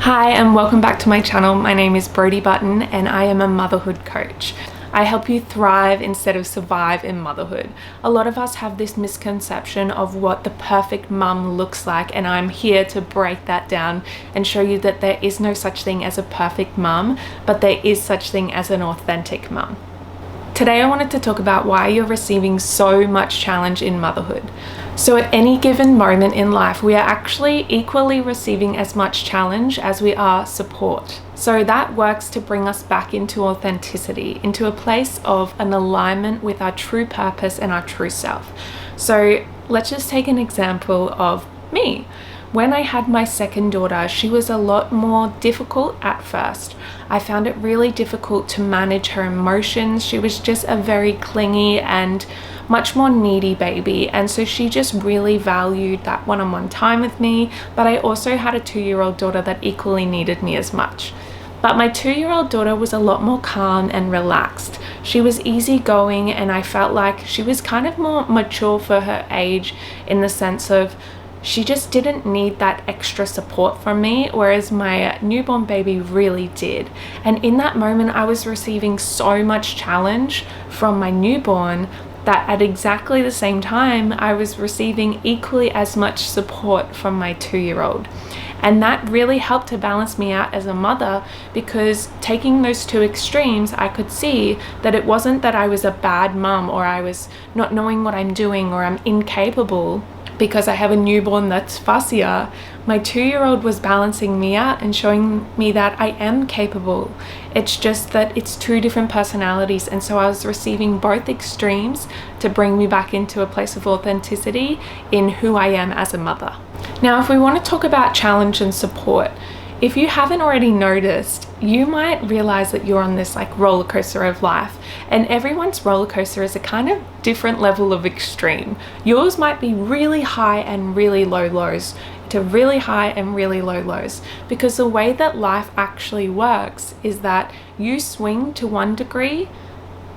Hi and welcome back to my channel. My name is Brodie Button and I am a motherhood coach. I help you thrive instead of survive in motherhood. A lot of us have this misconception of what the perfect mum looks like, and I'm here to break that down and show you that there is no such thing as a perfect mum, but there is such thing as an authentic mum. Today I wanted to talk about why you're receiving so much challenge in motherhood. So at any given moment in life, we are actually equally receiving as much challenge as we are support. So that works to bring us back into authenticity, into a place of an alignment with our true purpose and our true self. So let's just take an example of me. When I had my second daughter, she was a lot more difficult at first. I found it really difficult to manage her emotions. She was just a very clingy and much more needy baby, and so she just really valued that one-on-one time with me. But I also had a 2-year-old daughter that equally needed me as much. But my 2-year-old daughter was a lot more calm and relaxed. She was easygoing, and I felt like she was kind of more mature for her age, in the sense of she just didn't need that extra support from me, whereas my newborn baby really did. And in that moment, I was receiving so much challenge from my newborn that at exactly the same time, I was receiving equally as much support from my 2-year-old. And that really helped to balance me out as a mother, because taking those two extremes, I could see that it wasn't that I was a bad mum or I was not knowing what I'm doing or I'm incapable because I have a newborn that's fussier. My 2-year-old was balancing me out and showing me that I am capable. It's just that it's two different personalities, and so I was receiving both extremes to bring me back into a place of authenticity in who I am as a mother. Now, if we want to talk about challenge and support, if you haven't already noticed, you might realize that you're on this roller coaster of life, and everyone's roller coaster is a kind of different level of extreme. Yours might be really high and really low lows, to really high and really low lows, because the way that life actually works is that you swing to one degree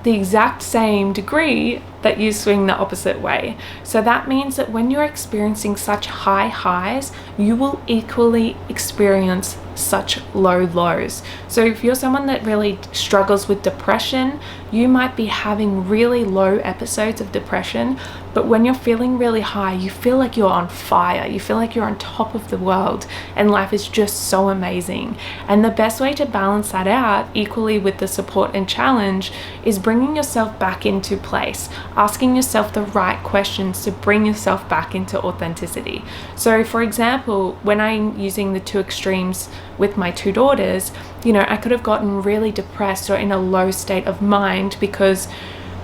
the exact same degree that you swing the opposite way. So that means that when you're experiencing such high highs, you will equally experience such low lows. So if you're someone that really struggles with depression, you might be having really low episodes of depression, but when you're feeling really high, you feel like you're on fire. You feel like you're on top of the world and life is just so amazing. And the best way to balance that out, equally with the support and challenge, is bringing yourself back into place, asking yourself the right questions to bring yourself back into authenticity. So for example, when I'm using the two extremes with my two daughters, I could have gotten really depressed or in a low state of mind, because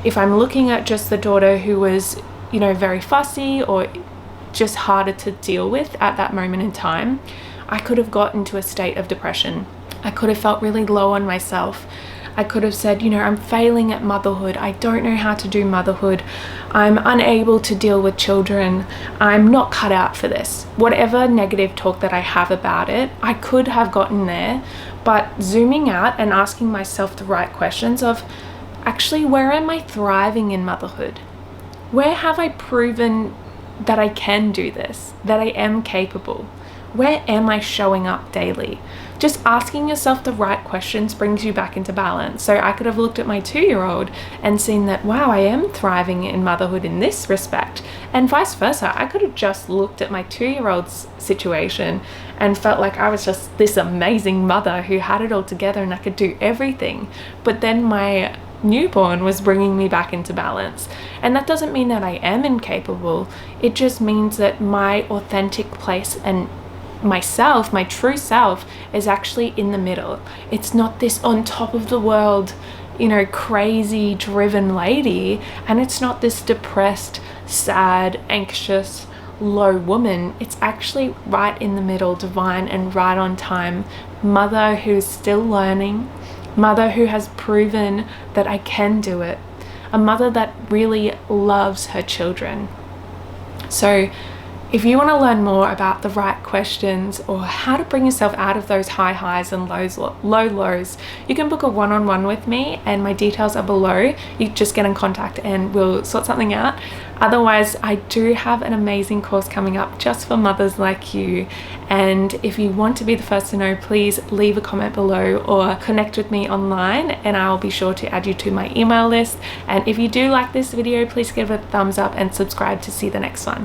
if I'm looking at just the daughter who was very fussy or just harder to deal with at that moment in time, I could have got into a state of depression. I could have felt really low on myself. I could have said, I'm failing at motherhood. I don't know how to do motherhood. I'm unable to deal with children. I'm not cut out for this. Whatever negative talk that I have about it, I could have gotten there. But zooming out and asking myself the right questions of, actually, where am I thriving in motherhood? Where have I proven that I can do this, that I am capable? Where am I showing up daily? Just asking yourself the right questions brings you back into balance. So I could have looked at my 2-year-old and seen that, wow, I am thriving in motherhood in this respect. And vice versa. I could have just looked at my 2-year-old's situation and felt like I was just this amazing mother who had it all together and I could do everything. But then my newborn was bringing me back into balance. And that doesn't mean that I am incapable. It just means that my authentic place and myself, my true self, is actually in the middle. It's not this on top of the world, crazy driven lady, and it's not this depressed, sad, anxious, low woman. It's actually right in the middle, divine and right on time, mother who's still learning, mother who has proven that I can do it, a mother that really loves her children. So If you want to learn more about the right questions or how to bring yourself out of those high highs and low lows, you can book a one-on-one with me, and my details are below. You just get in contact and we'll sort something out. Otherwise, I do have an amazing course coming up just for mothers like you, and if you want to be the first to know, please leave a comment below or connect with me online and I'll be sure to add you to my email list. And if you do like this video, please give it a thumbs up and subscribe to see the next one.